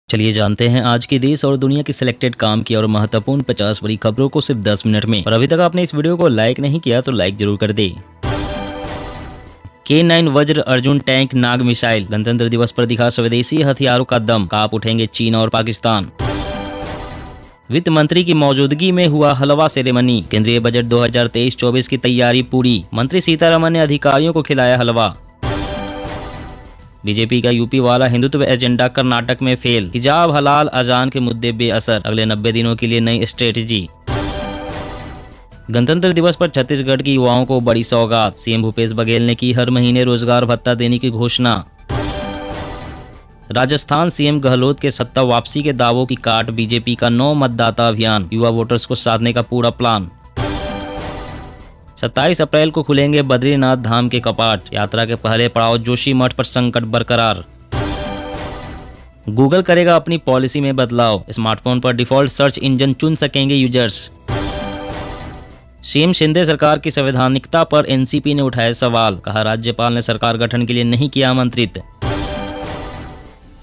चलिए जानते हैं आज के देश और दुनिया की सिलेक्टेड काम की और महत्वपूर्ण 50 बड़ी खबरों को सिर्फ 10 मिनट में। और अभी तक आपने इस वीडियो को लाइक नहीं किया तो लाइक जरूर कर दे। K9 वज्र अर्जुन टैंक नाग मिसाइल। गणतंत्र दिवस पर दिखा स्वदेशी हथियारों का दम, कांप उठेंगे चीन और पाकिस्तान। वित्त मंत्री की मौजूदगी में हुआ हलवा सेरेमनी। केंद्रीय बजट 2023-24 की तैयारी पूरी। मंत्री सीतारमण ने अधिकारियों को खिलाया हलवा। बीजेपी का यूपी वाला हिंदुत्व एजेंडा कर्नाटक में फेल। हिजाब हलाल अजान के मुद्दे बेअसर। अगले 90 दिनों के लिए नई स्ट्रेटजी। गणतंत्र दिवस पर छत्तीसगढ़ की युवाओं को बड़ी सौगात। सीएम भूपेश बघेल ने की हर महीने रोजगार भत्ता देने की घोषणा। राजस्थान सीएम गहलोत के सत्ता वापसी के दावों की काट। बीजेपी का 9 मतदाता अभियान। युवा वोटर्स को साधने का पूरा प्लान। 27 अप्रैल को खुलेंगे बद्रीनाथ धाम के कपाट। यात्रा के पहले पड़ाव जोशीमठ पर संकट बरकरार। गूगल करेगा अपनी पॉलिसी में बदलाव। स्मार्टफोन पर डिफॉल्ट सर्च इंजन चुन सकेंगे यूजर्स। सीएम शिंदे सरकार की संवैधानिकता पर एनसीपी ने उठाए सवाल। कहा राज्यपाल ने सरकार गठन के लिए नहीं किया आमंत्रित।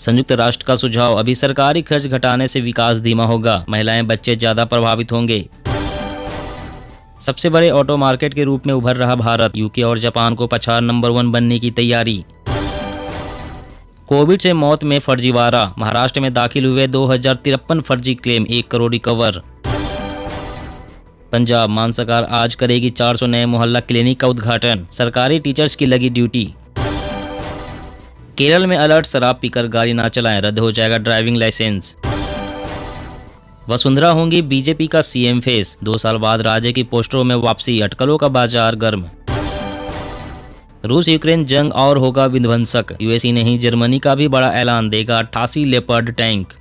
संयुक्त राष्ट्र का सुझाव, अभी सरकारी खर्च घटाने से विकास धीमा होगा। महिलाएं बच्चे ज्यादा प्रभावित होंगे। सबसे बड़े ऑटो मार्केट के रूप में उभर रहा भारत। यूके और जापान को पछाड़ नंबर 1 बनने की तैयारी। कोविड से मौत में फर्जीवाड़ा। महाराष्ट्र में दाखिल हुए 2053 फर्जी क्लेम, 1 करोड़ रिकवर। पंजाब मान सरकार आज करेगी 400 नए मोहल्ला क्लिनिक का उद्घाटन। सरकारी टीचर्स की लगी ड्यूटी। केरल में अलर्ट, शराब पीकर गाड़ी ना चलाएं, रद्द हो जाएगा ड्राइविंग लाइसेंस। वसुंधरा होंगी बीजेपी का सीएम फेस। 2 साल बाद राज्य की पोस्टरों में वापसी। अटकलों का बाजार गर्म। रूस यूक्रेन जंग और होगा विध्वंसक। यूएस ही नहीं जर्मनी का भी बड़ा ऐलान, देगा 88 लेपर्ड टैंक।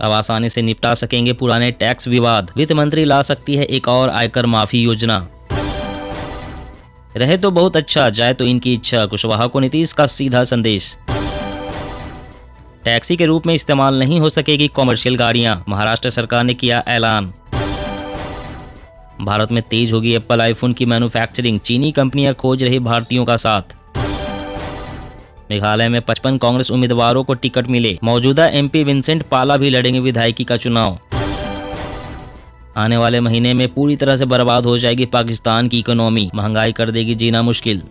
अब आसानी से निपटा सकेंगे पुराने टैक्स विवाद। वित्त मंत्री ला सकती है एक और आयकर माफी योजना। रहे तो बहुत अच्छा, जाए तो इनकी इच्छा। कुशवाहा को नीतीश का सीधा संदेश। टैक्सी के रूप में इस्तेमाल नहीं हो सकेगी कॉमर्शियल गाड़ियां। महाराष्ट्र सरकार ने किया ऐलान। भारत में तेज होगी एप्पल आईफोन की मैन्युफैक्चरिंग। चीनी कंपनियां खोज रही भारतीयों का साथ। मेघालय में 55 कांग्रेस उम्मीदवारों को टिकट मिले। मौजूदा एमपी विंसेंट पाला भी लड़ेंगे विधायकी का चुनाव। आने वाले महीने में पूरी तरह से बर्बाद हो जाएगी पाकिस्तान की इकोनॉमी। महंगाई कर देगी जीना मुश्किल।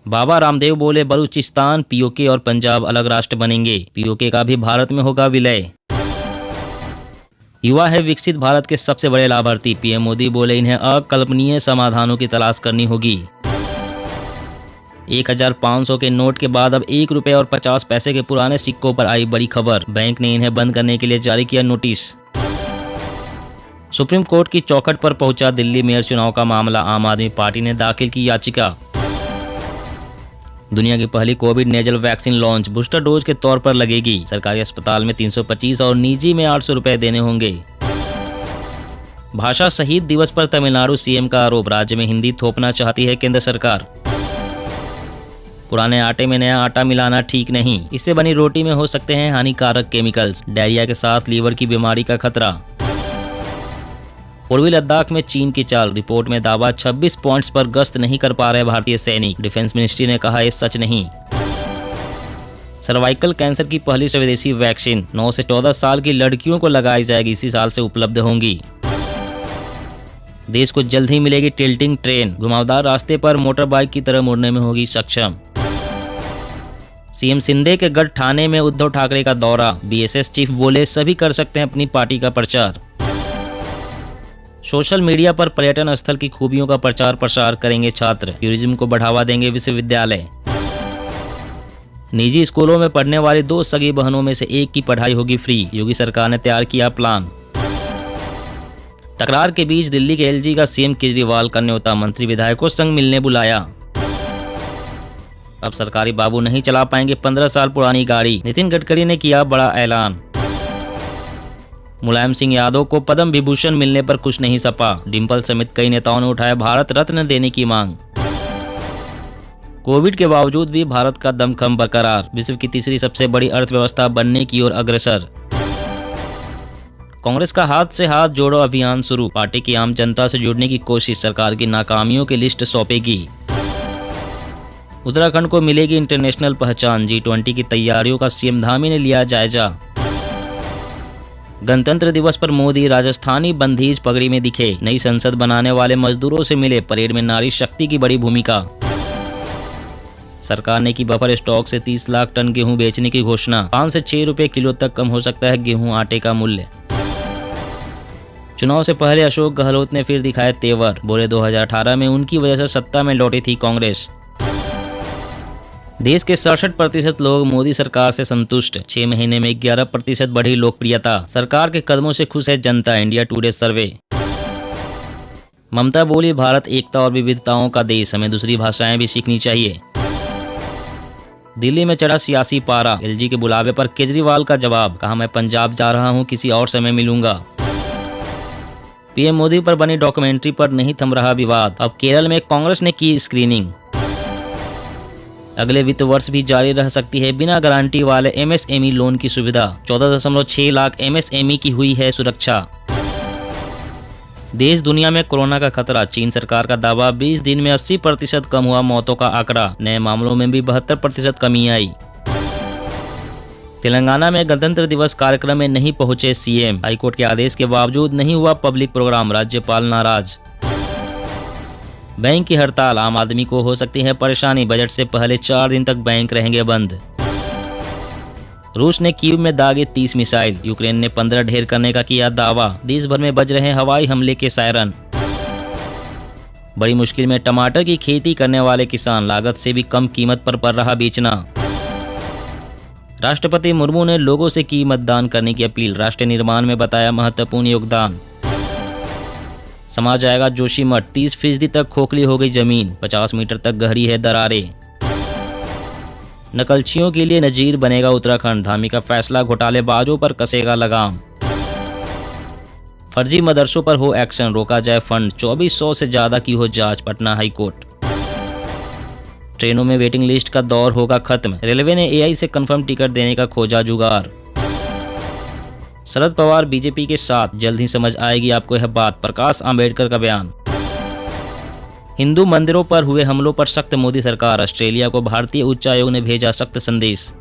बाबा रामदेव बोले बलूचिस्तान, पीओके और पंजाब अलग राष्ट्र बनेंगे। पीओके का भी भारत में होगा विलय। युवा है विकसित भारत के सबसे बड़े लाभार्थी। पीएम मोदी बोले इन्हें अकल्पनीय समाधानों की तलाश करनी होगी। 1500 के नोट के बाद अब 1 रुपये और 50 पैसे के पुराने सिक्कों पर आई बड़ी खबर। बैंक ने इन्हें बंद करने के लिए जारी किया नोटिस। सुप्रीम कोर्ट की चौखट पर पहुंचा दिल्ली मेयर चुनाव का मामला। आम आदमी पार्टी ने दाखिल की याचिका। दुनिया की पहली Covid nasal vaccine launch. Booster dose के तौर पर लगेगी। सरकारी अस्पताल में 325 और निजी में 800 रुपए देने होंगे। भाषा शहीद दिवस पर तमिलनाडु सीएम का आरोप। राज्य में हिंदी थोपना चाहती है केंद्र सरकार। पुराने आटे में नया आटा मिलाना ठीक नहीं। इससे बनी रोटी में हो सकते हैं हानिकारक केमिकल्स। डायरिया के साथ लीवर की बीमारी का खतरा। पूर्वी लद्दाख में चीन की चाल। रिपोर्ट में दावा 26 पॉइंट्स पर गश्त नहीं कर पा रहे भारतीय सैनिक। डिफेंस मिनिस्ट्री ने कहा ये सच नहीं। सर्वाइकल कैंसर की पहली स्वदेशी वैक्सीन 9 से 14 साल की लड़कियों को लगाई जाएगी। इसी साल से उपलब्ध होंगी। देश को जल्द ही मिलेगी टिल्टिंग ट्रेन। घुमावदार रास्ते पर मोटर बाइक की तरह मुड़ने में होगी सक्षम। सीएम शिंदे के गढ़ ठाणे में उद्धव ठाकरे का दौरा। बीएसएस चीफ बोले सभी कर सकते हैं अपनी पार्टी का प्रचार। सोशल मीडिया पर पर्यटन स्थल की खूबियों का प्रचार प्रसार करेंगे छात्र। टूरिज्म को बढ़ावा देंगे विश्वविद्यालय। निजी स्कूलों में पढ़ने वाली 2 सगी बहनों में से एक की पढ़ाई होगी फ्री। योगी सरकार ने तैयार किया प्लान। तकरार के बीच दिल्ली के एलजी का सीएम केजरीवाल का न्योता। मंत्री विधायकों संग मिलने बुलाया। अब सरकारी बाबू नहीं चला पाएंगे 15 साल पुरानी गाड़ी। नितिन गडकरी ने किया बड़ा ऐलान। मुलायम सिंह यादव को पद्म विभूषण मिलने पर कुछ नहीं सपा। डिम्पल समेत कई नेताओं ने उठाया भारत रत्न देने की मांग। कोविड के बावजूद भी भारत का दमखम बरकरार। विश्व की तीसरी सबसे बड़ी अर्थव्यवस्था बनने की ओर अग्रसर। कांग्रेस का हाथ से हाथ जोड़ो अभियान शुरू। पार्टी की आम जनता से जुड़ने की कोशिश। सरकार की नाकामियों की लिस्ट सौंपेगी। उत्तराखंड को मिलेगी इंटरनेशनल पहचान, G20 की तैयारियों का सीएम धामी ने लिया जायजा। गणतंत्र दिवस पर मोदी राजस्थानी बंधीज पगड़ी में दिखे, नई संसद बनाने वाले मजदूरों से मिले, परेड में नारी शक्ति की बड़ी भूमिका। सरकार ने की बफर स्टॉक से 30 लाख टन गेहूं बेचने की घोषणा, 5 से 6 रुपए किलो तक कम हो सकता है गेहूं आटे का मूल्य। चुनाव से पहले अशोक गहलोत ने फिर दिखाए तेवर, बोले 2018 में उनकी वजह से सत्ता में लौटी थी कांग्रेस। देश के 67% लोग मोदी सरकार से संतुष्ट, 6 महीने में 11% बढ़ी लोकप्रियता, सरकार के कदमों से खुश है जनता, इंडिया टुडे सर्वे। ममता बोली भारत एकता और विविधताओं का देश, हमें दूसरी भाषाएं भी सीखनी चाहिए। दिल्ली में चढ़ा सियासी पारा, एलजी के बुलावे पर केजरीवाल का जवाब, कहा मैं पंजाब जा रहा हूं, किसी और समय मिलूंगा। पीएम मोदी पर बनी डॉक्यूमेंट्री पर नहीं थम रहा विवाद, अब केरल में कांग्रेस ने की स्क्रीनिंग। अगले वित्त वर्ष भी जारी रह सकती है बिना गारंटी वाले एमएसएमई लोन की सुविधा, 14.6 लाख एमएसएमई की हुई है सुरक्षा। देश दुनिया में कोरोना का खतरा, चीन सरकार का दावा, 20 दिन में 80% कम हुआ मौतों का आंकड़ा, नए मामलों में भी 72% कमी आई। तेलंगाना में गणतंत्र दिवस कार्यक्रम में नहीं पहुंचे सीएम, हाईकोर्ट के आदेश के बावजूद नहीं हुआ पब्लिक प्रोग्राम, राज्यपाल नाराज। बैंक की हड़ताल, आम आदमी को हो सकती है परेशानी, बजट से पहले 4 दिन तक बैंक रहेंगे बंद। रूस ने कीव में दागे 30 मिसाइल, यूक्रेन ने 15 ढेर करने का किया दावा, देश भर में बज रहे हवाई हमले के सायरन। बड़ी मुश्किल में टमाटर की खेती करने वाले किसान, लागत से भी कम कीमत पर पड़ रहा बेचना। राष्ट्रपति मुर्मू ने लोगों से की मतदान करने की अपील, राष्ट्र निर्माण में बताया महत्वपूर्ण योगदान। समा जाएगा जोशीमठ, 30% तक खोखली हो गई जमीन, 50 मीटर तक गहरी है दरारें। नकलचियों के लिए नजीर बनेगा उत्तराखंड, धामी का फैसला घोटालेबाजों पर कसेगा लगाम। फर्जी मदरसों पर हो एक्शन, रोका जाए फंड, 2400 से ज्यादा की हो जांच, पटना हाईकोर्ट। ट्रेनों में वेटिंग लिस्ट का दौर होगा खत्म, रेलवे ने एआई से कंफर्म टिकट देने का खोजा जुगाड़। शरद पवार बीजेपी के साथ, जल्द ही समझ आएगी आपको यह बात, प्रकाश आंबेडकर का बयान। हिंदू मंदिरों पर हुए हमलों पर सख्त मोदी सरकार, ऑस्ट्रेलिया को भारतीय उच्चायोग ने भेजा सख्त संदेश।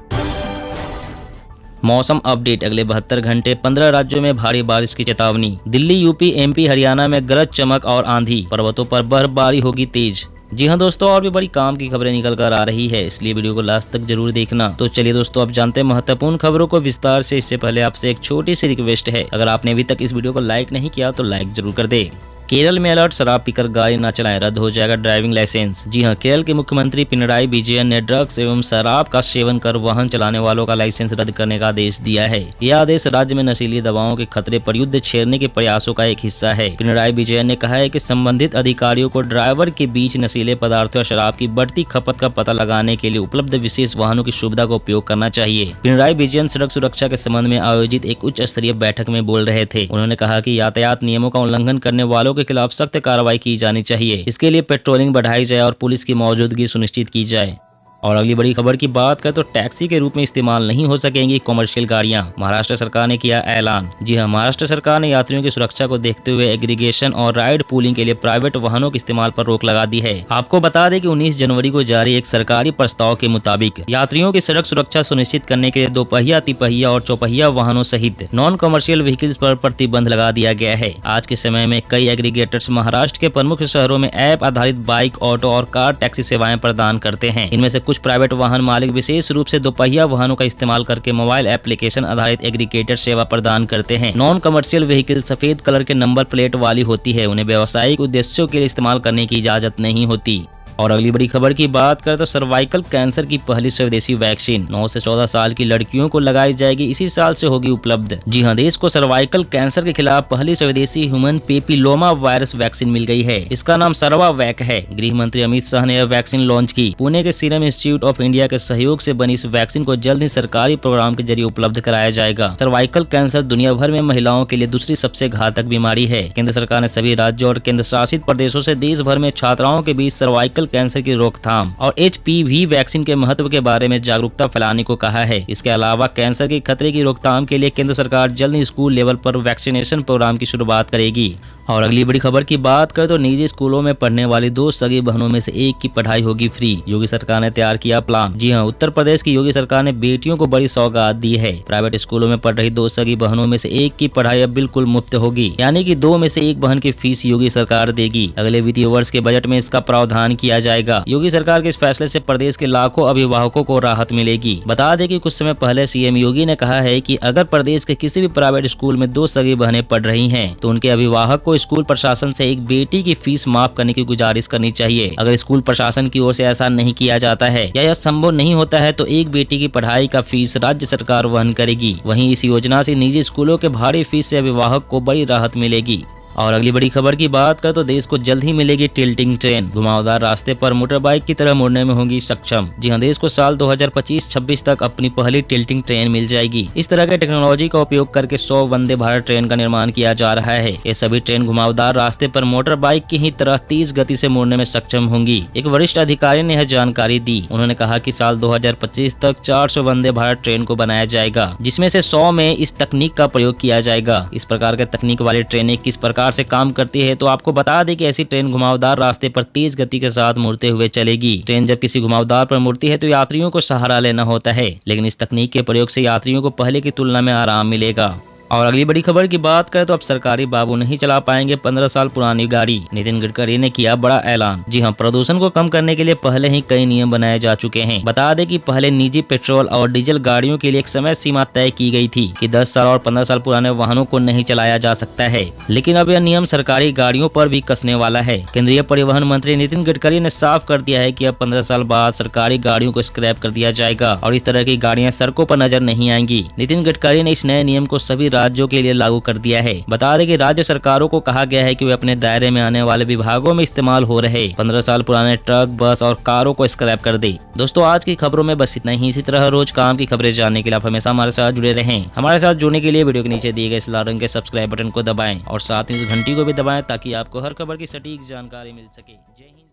मौसम अपडेट, अगले 72 घंटे 15 राज्यों में भारी बारिश की चेतावनी, दिल्ली, यूपी, एमपी, हरियाणा में गरज चमक और आंधी, पर्वतों पर बर्फबारी होगी तेज। जी हाँ दोस्तों, और भी बड़ी काम की खबरें निकल कर आ रही है, इसलिए वीडियो को लास्ट तक जरूर देखना। तो चलिए दोस्तों, अब जानते हैं महत्वपूर्ण खबरों को विस्तार से। इससे पहले आपसे एक छोटी सी रिक्वेस्ट है, अगर आपने अभी तक इस वीडियो को लाइक नहीं किया तो लाइक जरूर कर दे। केरल में अलर्ट, शराब पीकर गाड़ी न चलाएं, रद्द हो जाएगा ड्राइविंग लाइसेंस। जी हां, केरल के मुख्यमंत्री पिनराई विजयन ने ड्रग्स एवं शराब का सेवन कर वाहन चलाने वालों का लाइसेंस रद्द करने का आदेश दिया है। यह आदेश राज्य में नशीली दवाओं के खतरे पर युद्ध छेड़ने के प्रयासों का एक हिस्सा है। पिनराई विजयन ने कहा है कि संबंधित अधिकारियों को ड्राइवर के बीच नशीले पदार्थों या शराब की बढ़ती खपत का पता लगाने के लिए उपलब्ध विशेष वाहनों की सुविधा का उपयोग करना चाहिए। पिनराई विजयन सड़क सुरक्षा के संबंध में आयोजित एक उच्च स्तरीय बैठक में बोल रहे थे। उन्होंने कहा कि यातायात नियमों का उल्लंघन करने वालों के खिलाफ सख्त कार्रवाई की जानी चाहिए। इसके लिए पेट्रोलिंग बढ़ाई जाए और पुलिस की मौजूदगी सुनिश्चित की जाए। और अगली बड़ी खबर की बात करें तो टैक्सी के रूप में इस्तेमाल नहीं हो सकेंगी कॉमर्शियल गाड़ियां, महाराष्ट्र सरकार ने किया ऐलान। जी हां, महाराष्ट्र सरकार ने यात्रियों की सुरक्षा को देखते हुए एग्रीगेशन और राइड पूलिंग के लिए प्राइवेट वाहनों के इस्तेमाल पर रोक लगा दी है। आपको बता दें कि 19 जनवरी को जारी एक सरकारी प्रस्ताव के मुताबिक यात्रियों की सड़क सुरक्षा सुनिश्चित करने के लिए दोपहिया, तिपहिया और चौपहिया वाहनों सहित नॉन कमर्शियल व्हीकल्स पर प्रतिबंध लगा दिया गया है। आज के समय में कई एग्रीगेटर्स महाराष्ट्र के प्रमुख शहरों में ऐप आधारित बाइक, ऑटो और कार टैक्सी सेवाएं प्रदान करते हैं। इनमें से कुछ प्राइवेट वाहन मालिक विशेष रूप से दोपहिया वाहनों का इस्तेमाल करके मोबाइल एप्लीकेशन आधारित एग्रीगेटर सेवा प्रदान करते हैं। नॉन कमर्शियल व्हीकल सफेद कलर के नंबर प्लेट वाली होती है, उन्हें व्यावसायिक उद्देश्यों के लिए इस्तेमाल करने की इजाजत नहीं होती। और अगली बड़ी खबर की बात करें तो सर्वाइकल कैंसर की पहली स्वदेशी वैक्सीन 9 से 14 साल की लड़कियों को लगाई जाएगी, इसी साल से होगी उपलब्ध। जी हां, देश को सर्वाइकल कैंसर के खिलाफ पहली स्वदेशी ह्यूमन पेपिलोमा वायरस वैक्सीन मिल गई है। इसका नाम सर्वावैक है। गृह मंत्री अमित शाह ने यह वैक्सीन लॉन्च की। पुणे के सीरम इंस्टीट्यूट ऑफ इंडिया के सहयोग से बनी इस वैक्सीन को जल्द ही सरकारी प्रोग्राम के जरिए उपलब्ध कराया जाएगा। सर्वाइकल कैंसर दुनिया भर में महिलाओं के लिए दूसरी सबसे घातक बीमारी है। केंद्र सरकार ने सभी राज्यों और केंद्र शासित प्रदेशों से देश भर में छात्राओं के बीच सर्वाइकल कैंसर की रोकथाम और HPV वैक्सीन के महत्व के बारे में जागरूकता फैलाने को कहा है। इसके अलावा कैंसर के खतरे की रोकथाम के लिए केंद्र सरकार जल्द ही स्कूल लेवल पर वैक्सीनेशन प्रोग्राम की शुरुआत करेगी। और अगली बड़ी खबर की बात करें तो निजी स्कूलों में पढ़ने वाली 2 सगी बहनों में से एक की पढ़ाई होगी फ्री। योगी सरकार ने तैयार किया प्लान। जी हां, उत्तर प्रदेश की योगी सरकार ने बेटियों को बड़ी सौगात दी है। प्राइवेट स्कूलों में पढ़ रही 2 सगी बहनों में से एक की पढ़ाई अब बिल्कुल मुफ्त होगी, यानी कि 2 में से एक बहन की फीस योगी सरकार देगी। अगले वित्तीय वर्ष के बजट में इसका प्रावधान किया जाएगा। योगी सरकार के इस फैसले से प्रदेश के लाखों अभिभावकों को राहत मिलेगी। बता दें कि कुछ समय पहले सीएम योगी ने कहा है कि अगर प्रदेश के किसी भी प्राइवेट स्कूल में 2 सगी बहनें पढ़ रही हैं, तो उनके अभिभावक को स्कूल प्रशासन से एक बेटी की फीस माफ करने की गुजारिश करनी चाहिए। अगर स्कूल प्रशासन की ओर से ऐसा नहीं किया जाता है या यह संभव नहीं होता है तो एक बेटी की पढ़ाई का फीस राज्य सरकार वहन करेगी। वहीं इस योजना से निजी स्कूलों के भारी फीस से अभिभावक को बड़ी राहत मिलेगी। और अगली बड़ी खबर की बात करें तो देश को जल्द ही मिलेगी टिल्टिंग ट्रेन। घुमावदार रास्ते पर मोटर बाइक की तरह मुड़ने में होगी सक्षम। जी हां, देश को साल 2025-26 तक अपनी पहली टिल्टिंग ट्रेन मिल जाएगी। इस तरह के टेक्नोलॉजी का उपयोग करके 100 वंदे भारत ट्रेन का निर्माण किया जा रहा है। ये सभी ट्रेन घुमावदार रास्ते पर मोटर बाइक की ही तरह तेज गति से मुड़ने में सक्षम होंगी। एक वरिष्ठ अधिकारी ने यह जानकारी दी। उन्होंने कहा कि साल 2025 तक 400 वंदे भारत ट्रेन को बनाया जाएगा, जिसमें से 100 में इस तकनीक का प्रयोग किया जाएगा। इस प्रकार के तकनीक वाली ट्रेनें किस प्रकार से काम करती है तो आपको बता दें कि ऐसी ट्रेन घुमावदार रास्ते पर तेज गति के साथ मुड़ते हुए चलेगी। ट्रेन जब किसी घुमावदार पर मुड़ती है तो यात्रियों को सहारा लेना होता है, लेकिन इस तकनीक के प्रयोग से यात्रियों को पहले की तुलना में आराम मिलेगा। और अगली बड़ी खबर की बात करें तो अब सरकारी बाबू नहीं चला पाएंगे 15 साल पुरानी गाड़ी। नितिन गडकरी ने किया बड़ा ऐलान। जी हां, प्रदूषण को कम करने के लिए पहले ही कई नियम बनाए जा चुके हैं। बता दें कि पहले निजी पेट्रोल और डीजल गाड़ियों के लिए एक समय सीमा तय की गई थी कि 10 साल और 15 साल पुराने वाहनों को नहीं चलाया जा सकता है, लेकिन अब यह नियम सरकारी गाड़ियों पर भी कसने वाला है। केंद्रीय परिवहन मंत्री नितिन गडकरी ने साफ कर दिया है कि अब 15 साल बाद सरकारी गाड़ियों को स्क्रैप कर दिया जाएगा और इस तरह की गाड़ियां सड़कों पर नजर नहीं आएंगी। नितिन गडकरी ने इस नए नियम को सभी राज्यों के लिए लागू कर दिया है। बता दें कि राज्य सरकारों को कहा गया है कि वे अपने दायरे में आने वाले विभागों में इस्तेमाल हो रहे 15 साल पुराने ट्रक, बस और कारों को स्क्रैप कर दे। दोस्तों, आज की खबरों में बस इतना ही। इसी तरह रोज काम की खबरें जानने के लिए आप हमेशा हमारे साथ जुड़े रहें। हमारे साथ जुड़ने के लिए वीडियो के नीचे दिए गए इस लाल रंग के सब्सक्राइब बटन को दबाएं और साथ ही इस घंटी को भी दबाएं ताकि आपको हर खबर की सटीक जानकारी मिल सके। जय हिंद।